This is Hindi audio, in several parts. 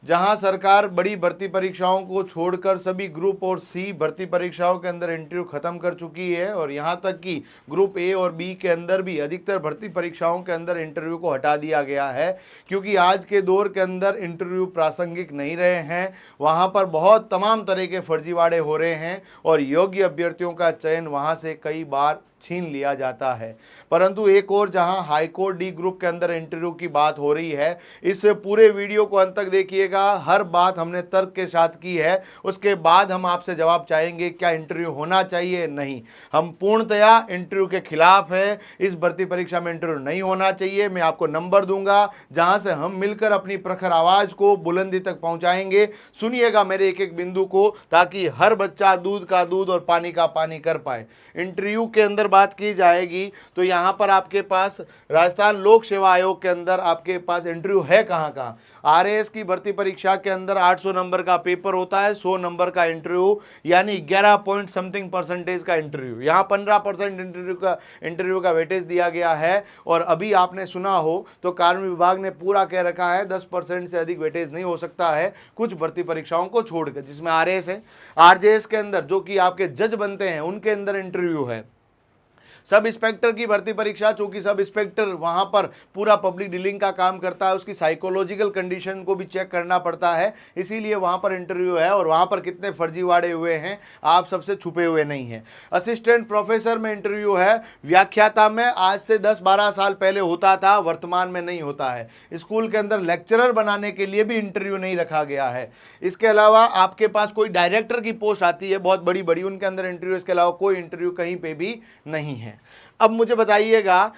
जहां सरकार बड़ी भर्ती परीक्षाओं को छोड़कर सभी ग्रुप और सी भर्ती परीक्षाओं के अंदर इंटरव्यू खत्म कर चुकी है, और यहां तक कि ग्रुप ए और बी के अंदर भी अधिकतर भर्ती परीक्षाओं के अंदर इंटरव्यू को हटा दिया गया है, क्योंकि आज के दौर के अंदर इंटरव्यू प्रासंगिक नहीं रहे हैं। वहां पर बहुत तमाम तरह के फर्जीवाड़े हो रहे हैं और योग्य अभ्यर्थियों का चयन वहां से कई बार छीन लिया जाता है। परंतु एक और जहां हाईकोर्ट डी ग्रुप के अंदर इंटरव्यू की बात हो रही है, इस पूरे वीडियो को अंत तक देखिएगा। हर बात हमने तर्क के साथ की है, उसके बाद हम आपसे जवाब चाहेंगे क्या इंटरव्यू होना चाहिए, नहीं। हम पूर्णतया इंटरव्यू के खिलाफ है, इस भर्ती परीक्षा में इंटरव्यू नहीं होना चाहिए। मैं आपको नंबर दूंगा जहां से हम मिलकर अपनी प्रखर आवाज को बुलंदी तक पहुंचाएंगे। सुनिएगा मेरे एक एक बिंदु को, ताकि हर बच्चा दूध का दूध और पानी का पानी कर पाए। इंटरव्यू के अंदर बात की जाएगी तो यहां पर आपके पास राजस्थान लोक सेवा आयोग के अंदर आपके पास इंटरव्यू है कहां कहां। आरएएस की भर्ती परीक्षा के अंदर 800 नंबर का पेपर होता है, 100 नंबर का इंटरव्यू, यानी 11 पॉइंट समथिंग परसेंटेज का इंटरव्यू। यहां 15% इंटरव्यू का वेटेज दिया गया है। और अभी आपने सुना हो तो कार्मिक विभाग ने पूरा कह रखा है 10% से अधिक वेटेज नहीं हो सकता है कुछ भर्ती परीक्षाओं को छोड़कर, जिसमें आरएएस है। आरजेएस के अंदर जो कि आपके जज बनते हैं उनके अंदर इंटरव्यू है। सब इंस्पेक्टर की भर्ती परीक्षा, चूंकि सब इंस्पेक्टर वहां पर पूरा पब्लिक डीलिंग का काम करता है, उसकी साइकोलॉजिकल कंडीशन को भी चेक करना पड़ता है, इसीलिए वहां पर इंटरव्यू है। और वहां पर कितने फर्जीवाड़े हुए हैं आप सबसे छुपे हुए नहीं हैं। असिस्टेंट प्रोफेसर में इंटरव्यू है। व्याख्याता में आज से 10-12 साल पहले होता था, वर्तमान में नहीं होता है। स्कूल के अंदर लेक्चरर बनाने के लिए भी इंटरव्यू नहीं रखा गया है। इसके अलावा आपके पास कोई डायरेक्टर की पोस्ट आती है बहुत बड़ी बड़ी, उनके अंदर इंटरव्यू, इसके अलावा कोई इंटरव्यू कहीं पे भी नहीं है। अब मुझे बताइएगा,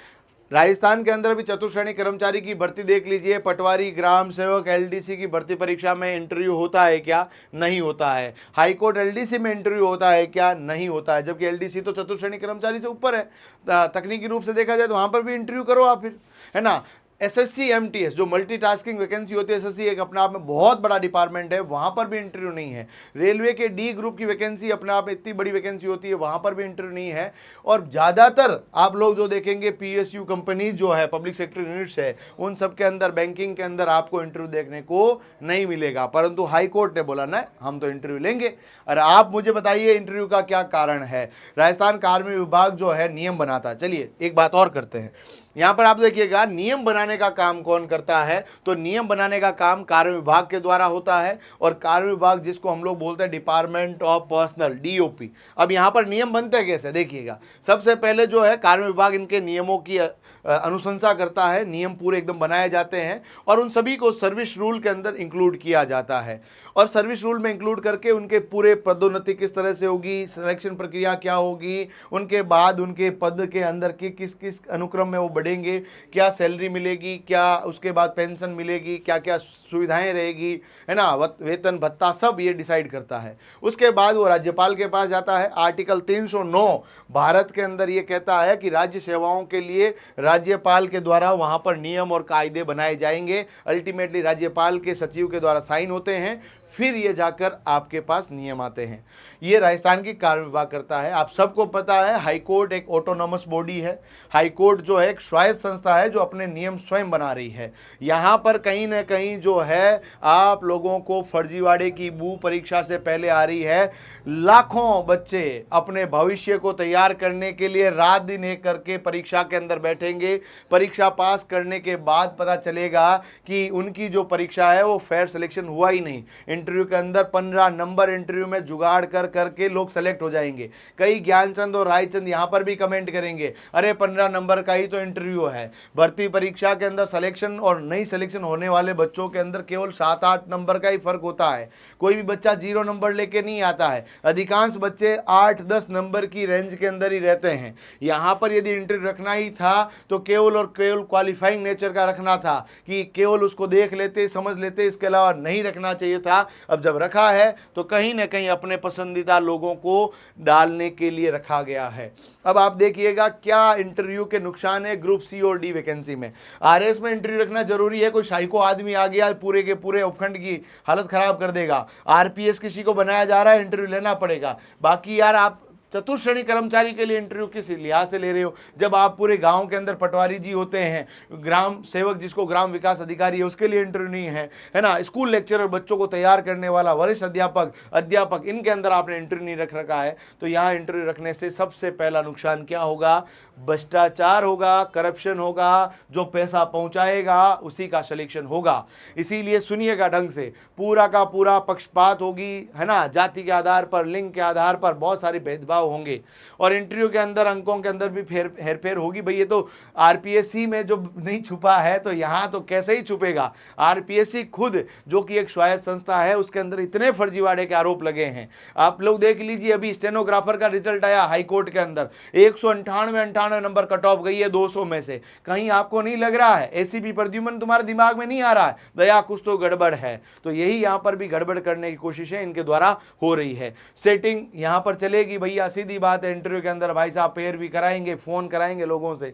राजस्थान के अंदर भी चतुर्श्रेणी कर्मचारी की भर्ती देख लीजिए, पटवारी, ग्राम सेवक, एलडीसी की भर्ती परीक्षा में इंटरव्यू होता है क्या, नहीं होता है। हाईकोर्ट एलडीसी में इंटरव्यू होता है क्या, नहीं होता है, जबकि एलडीसी तो चतुर्श्रेणी कर्मचारी से ऊपर है। तकनीकी रूप से देखा जाए तो वहां पर भी इंटरव्यू करो आप फिर, है ना। एसएससी एमटीएस जो मल्टीटास्किंग वैकेंसी होती है, एसएससी एक अपने आप में बहुत बड़ा डिपार्टमेंट है, वहां पर भी इंटरव्यू नहीं है। रेलवे के डी ग्रुप की वैकेंसी अपने आप में इतनी बड़ी वैकेंसी होती है, वहां पर भी इंटरव्यू नहीं है। और ज्यादातर आप लोग जो देखेंगे पीएसयू कंपनी जो है, पब्लिक सेक्टर यूनिट्स है, उन सब के अंदर, बैंकिंग के अंदर आपको इंटरव्यू देखने को नहीं मिलेगा। परंतु हाईकोर्ट ने बोला ना हम तो इंटरव्यू लेंगे। और आप मुझे बताइए इंटरव्यू का क्या कारण है। राजस्थान कार्मिक विभाग जो है नियम बनाता है। चलिए एक बात और करते हैं, यहां पर आप देखिएगा नियम बनाने का काम कौन करता है, तो नियम बनाने का काम कार्य विभाग के द्वारा होता है। और कार्य विभाग जिसको हम लोग बोलते हैं डिपार्टमेंट ऑफ पर्सनल, डीओपी। अब यहां पर नियम बनते हैं कैसे, देखिएगा। सबसे पहले जो है कार्य विभाग इनके नियमों की अनुशंसा करता है, नियम पूरे एकदम बनाए जाते हैं और उन सभी को सर्विस रूल के अंदर इंक्लूड किया जाता है। और सर्विस रूल में इंक्लूड करके उनके पूरे पदोन्नति किस तरह से होगी, सिलेक्शन प्रक्रिया क्या होगी, उनके बाद उनके पद के अंदर की किस किस अनुक्रम में वो बढ़ेंगे, क्या सैलरी मिलेगी, क्या उसके बाद पेंशन मिलेगी, क्या क्या सुविधाएं रहेगी, है ना, वेतन भत्ता, सब ये डिसाइड करता है। उसके बाद वो राज्यपाल के पास जाता है। आर्टिकल 309 भारत के अंदर ये कहता है कि राज्य सेवाओं के लिए राज्यपाल के द्वारा वहां पर नियम और कायदे बनाए जाएंगे। अल्टीमेटली राज्यपाल के सचिव के द्वारा साइन होते हैं, फिर ये जाकर आपके पास नियम आते हैं। ये राजस्थान की कार्य विभाग करता है। आप सबको पता है हाईकोर्ट एक ऑटोनॉमस बॉडी है। हाईकोर्ट जो है एक स्वायत्त संस्था है जो अपने नियम स्वयं बना रही है। यहाँ पर कहीं ना कहीं जो है आप लोगों को फर्जीवाड़े की बू परीक्षा से पहले आ रही है। लाखों बच्चे अपने भविष्य को तैयार करने के लिए रात दिन एक करके परीक्षा के अंदर बैठेंगे। परीक्षा पास करने के बाद पता चलेगा कि उनकी जो परीक्षा है वो फेयर सिलेक्शन हुआ ही नहीं। इंटरव्यू के अंदर 15 नंबर इंटरव्यू में जुगाड़ कर करके लोग सेलेक्ट हो जाएंगे। कई ज्ञानचंद और रायचंद यहां पर भी कमेंट करेंगे, अरे 15 नंबर का ही तो इंटरव्यू है। भर्ती परीक्षा के अंदर सिलेक्शन और नहीं सिलेक्शन होने वाले बच्चों के अंदर केवल 7-8 नंबर का ही फर्क होता है। कोई भी बच्चा 0 नंबर लेके नहीं आता है। अधिकांश बच्चे 8-10 नंबर की रेंज के अंदर ही रहते हैं। यहां पर यदि इंटरव्यू रखना ही था तो केवल और केवल क्वालिफाइंग नेचर का रखना था, कि केवल उसको देख लेते, समझ लेते, इसके अलावा नहीं रखना चाहिए था। अब जब रखा है तो कहीं ना कहीं अपने पसंदीदा लोगों को डालने के लिए रखा गया है। अब आप देखिएगा क्या इंटरव्यू के नुकसान है ग्रुप सी और डी वैकेंसी में। आरएस में इंटरव्यू रखना जरूरी है, कोई साइको आदमी आ गया पूरे के पूरे उपखंड की हालत खराब कर देगा। आरपीएस किसी को बनाया जा रहा है, इंटरव्यू लेना पड़ेगा। बाकी यार आप चतुर्थ श्रेणी कर्मचारी के लिए इंटरव्यू किस लिहाज से ले रहे हो? जब आप पूरे गांव के अंदर पटवारी जी होते हैं, ग्राम सेवक जिसको ग्राम विकास अधिकारी है उसके लिए इंटरव्यू नहीं है ना, स्कूल लेक्चरर बच्चों को तैयार करने वाला, वरिष्ठ अध्यापक इनके अंदर आपने इंटरव्यू नहीं रख रखा है, तो यहाँ इंटरव्यू रखने से सबसे पहला नुकसान क्या होगा? भ्रष्टाचार होगा, करप्शन होगा, जो पैसा पहुंचाएगा उसी का सिलेक्शन होगा। इसीलिए सुनिएगा ढंग से, पूरा का पूरा पक्षपात होगी, है ना, जाति के आधार पर, लिंग के आधार पर बहुत सारे भेदभाव होंगे और इंटरव्यू के अंदर अंकों के अंदर भी हेरफेर होगी। भाई ये तो आरपीएससी में जो नहीं छुपा है तो यहाँ तो कैसे ही छुपेगा? आरपीएससी खुद जो कि एक स्वायत्त संस्था है उसके अंदर इतने फर्जीवाड़े के आरोप लगे हैं। आप लोग देख लीजिए, अभी स्टेनोग्राफर का रिजल्ट आया हाई कोर्ट के अंदर, 198 नंबर कट ऑफ गई है 200 में से। कहीं आपको नहीं लग रहा है एसीपी प्रद्युमन तुम्हारे दिमाग में नहीं आ रहा है दया कुछ तो गड़बड़ है? तो यही यहाँ पर भी गड़बड़ करने की कोशिशें इनके द्वारा हो रही है। सेटिंग यहाँ पर चलेगी भैया, सीधी बात है, इंटरव्यू के अंदर भाई साहब पेयर भी कराएंगे, फोन कराएंगे लोगों से,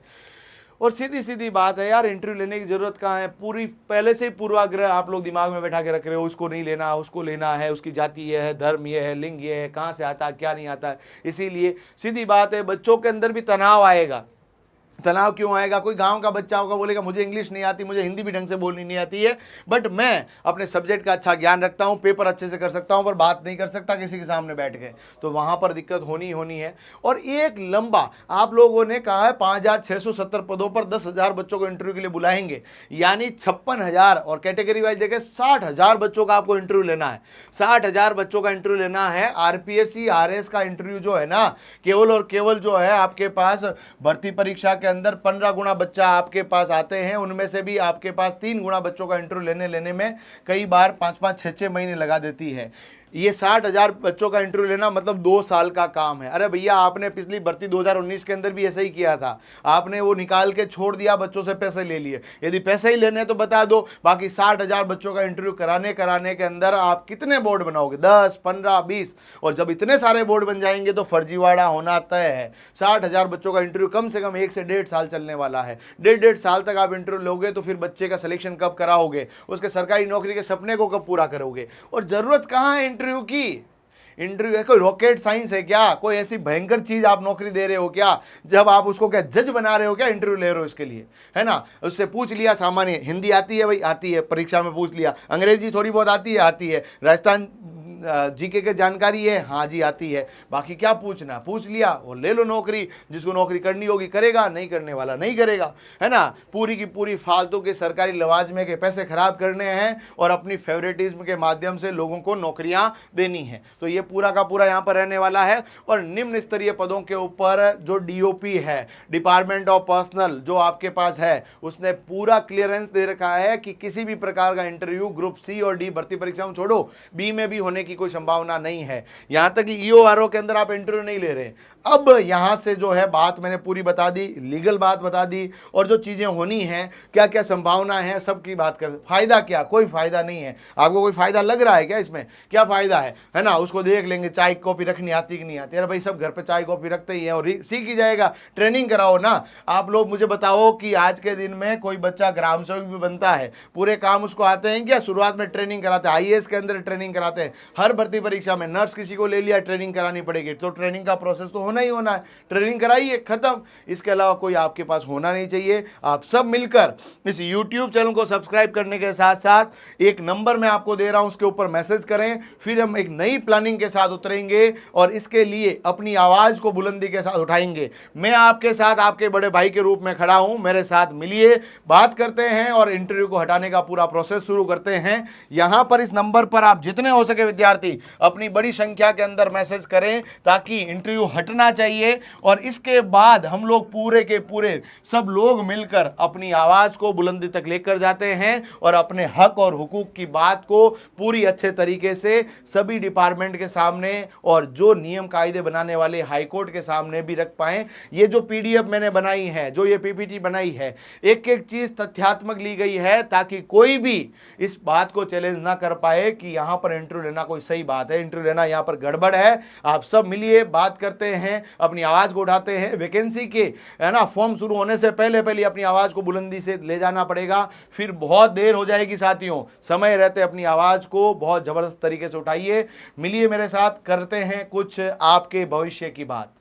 और सीधी सीधी बात है यार, इंटरव्यू लेने की जरूरत कहाँ है? पूरी पहले से ही पूर्वाग्रह आप लोग दिमाग में बैठा के रख रहे हो, उसको नहीं लेना, उसको लेना है, उसकी जाति ये है, धर्म ये है, लिंग ये है, कहाँ से आता है, क्या नहीं आता है। इसीलिए सीधी बात है, बच्चों के अंदर भी तनाव आएगा। तनाव क्यों आएगा? कोई गांव का बच्चा होगा, बोलेगा मुझे इंग्लिश नहीं आती, मुझे हिंदी भी ढंग से बोलनी नहीं आती है, बट मैं अपने सब्जेक्ट का अच्छा ज्ञान रखता हूं, पेपर अच्छे से कर सकता हूं, पर बात नहीं कर सकता किसी के सामने बैठ के, तो वहां पर दिक्कत होनी है। और एक लंबा, आप लोगों ने कहा है 5670 पदों पर 10,000 बच्चों को इंटरव्यू के लिए बुलाएंगे, यानी 56,000, और कैटेगरी वाइज देखें 60,000 बच्चों का आपको इंटरव्यू लेना है। 60,000 बच्चों का इंटरव्यू लेना है। आरपीएससी आरएस का इंटरव्यू जो है ना, केवल और केवल जो है आपके पास भर्ती परीक्षा के अंदर 15 गुना बच्चा आपके पास आते हैं, उनमें से भी आपके पास 3 गुना बच्चों का इंटरव्यू लेने में कई बार 5-5, 6-6 महीने लगा देती है। ये 60,000 बच्चों का इंटरव्यू लेना मतलब 2 साल का काम है। अरे भैया, आपने पिछली भर्ती 2019 के अंदर भी ऐसा ही किया था, आपने वो निकाल के छोड़ दिया, बच्चों से पैसे ले लिए। यदि पैसे ही लेने तो बता दो, बाकी 60,000 बच्चों का इंटरव्यू कराने के अंदर आप कितने बोर्ड बनाओगे? 10, 15, 20, और जब इतने सारे बोर्ड बन जाएंगे तो फर्जीवाड़ा होना तय है। 60,000 बच्चों का इंटरव्यू कम से कम 1 से 1.5 साल चलने वाला है। 1.5 साल तक आप इंटरव्यू लोगे तो फिर बच्चे का सिलेक्शन कब कराओगे? उसके सरकारी नौकरी के सपने को कब पूरा करोगे? और जरूरत कहाँ है इंटरव्यू की? इंटरव्यू कोई रॉकेट साइंस है क्या? कोई ऐसी भयंकर चीज आप नौकरी दे रहे हो क्या, जब आप उसको क्या जज बना रहे हो क्या? इंटरव्यू ले रहे हो इसके लिए, है ना? उससे पूछ लिया, सामान्य हिंदी आती है भाई, आती है, परीक्षा में पूछ लिया। अंग्रेजी थोड़ी बहुत आती है, आती है। राजस्थान जीके के जानकारी है, हाँ जी आती है। बाकी क्या पूछना, पूछ लिया और ले लो नौकरी। जिसको नौकरी करनी होगी करेगा, नहीं करने वाला नहीं करेगा, है ना? पूरी की पूरी फालतू के सरकारी लवाजमे के पैसे खराब करने हैं और अपनी फेवरेटिज्म के माध्यम से लोगों को नौकरियां देनी है। तो ये पूरा का पूरा यहाँ पर रहने वाला है। और निम्न स्तरीय पदों के ऊपर जो डीओपी है, डिपार्टमेंट ऑफ पर्सनल, जो आपके पास है, उसने पूरा क्लियरेंस दे रखा है कि किसी भी प्रकार का इंटरव्यू ग्रुप सी और डी भर्ती परीक्षाओं छोड़ो, बी में भी होने की कोई संभावना नहीं है। यहां तक कि ईओआरओ के अंदर आप इंटरव्यू नहीं ले रहे। अब यहां से जो है बात मैंने पूरी बता दी, लीगल बात बता दी, और जो चीजें होनी है, क्या क्या संभावना है, सबकी बात कर। फायदा क्या? कोई फायदा नहीं है। आपको कोई फायदा लग रहा है क्या इसमें? क्या फायदा है ना? उसको देख लेंगे, चाय कॉपी रखनी आती कि नहीं आती। अरे भाई, सब घर पे चाय कॉपी रखते ही है और सीख ही जाएगा। ट्रेनिंग कराओ ना। आप लोग मुझे बताओ कि आज के दिन में कोई बच्चा ग्राम सेवक भी बनता है, पूरे काम उसको आते हैं क्या? शुरुआत में ट्रेनिंग कराते हैं, आईएएस के अंदर ट्रेनिंग कराते हैं। हर भर्ती परीक्षा में नर्स किसी को ले लिया, ट्रेनिंग करानी पड़ेगी, तो ट्रेनिंग का प्रोसेस तो होना ही होना है। ट्रेनिंग कराइए, खत्म। इसके अलावा कोई आपके पास होना नहीं चाहिए। आप सब मिलकर इस YouTube चैनल को सब्सक्राइब करने के साथ साथ एक नंबर मैं आपको दे रहा हूं, उसके ऊपर मैसेज करें। फिर हम एक नई प्लानिंग के साथ उतरेंगे और इसके लिए अपनी आवाज को बुलंदी के साथ उठाएंगे। मैं आपके साथ, आपके बड़े भाई के रूप में खड़ा हूं। मेरे साथ मिलिए, बात करते हैं और इंटरव्यू को हटाने का पूरा प्रोसेस शुरू करते हैं। यहां पर इस नंबर पर आप जितने हो सके विद्यार्थी अपनी बड़ी संख्या के अंदर मैसेज करें, ताकि इंटरव्यू हटना चाहिए। और इसके बाद हम लोग पूरे के पूरे सब लोग मिलकर अपनी आवाज को बुलंदी तक लेकर जाते हैं और अपने हक और हुकूक की बात को पूरी अच्छे तरीके से सभी डिपार्टमेंट के सामने और जो नियम कायदे बनाने वाले हाईकोर्ट के सामने भी रख पाएं। ये जो पीडीएफ मैंने बनाई है, जो ये पीपीटी बनाई है, एक एक चीज तथ्यात्मक ली गई है, ताकि कोई भी इस बात को चैलेंज ना कर पाए कि यहां पर इंटरव्यू लेना कोई कोई सही बात है, इंटरव्यू लेना यहाँ पर गड़बड़ है। आप सब मिलिए, बात करते हैं, अपनी आवाज को उठाते हैं। वैकेंसी के है ना फॉर्म शुरू होने से पहले पहले अपनी आवाज को बुलंदी से ले जाना पड़ेगा, फिर बहुत देर हो जाएगी साथियों। समय रहते अपनी आवाज को बहुत जबरदस्त तरीके से उठाइए, मिलिए मेरे साथ, करते हैं कुछ आपके भविष्य की बात।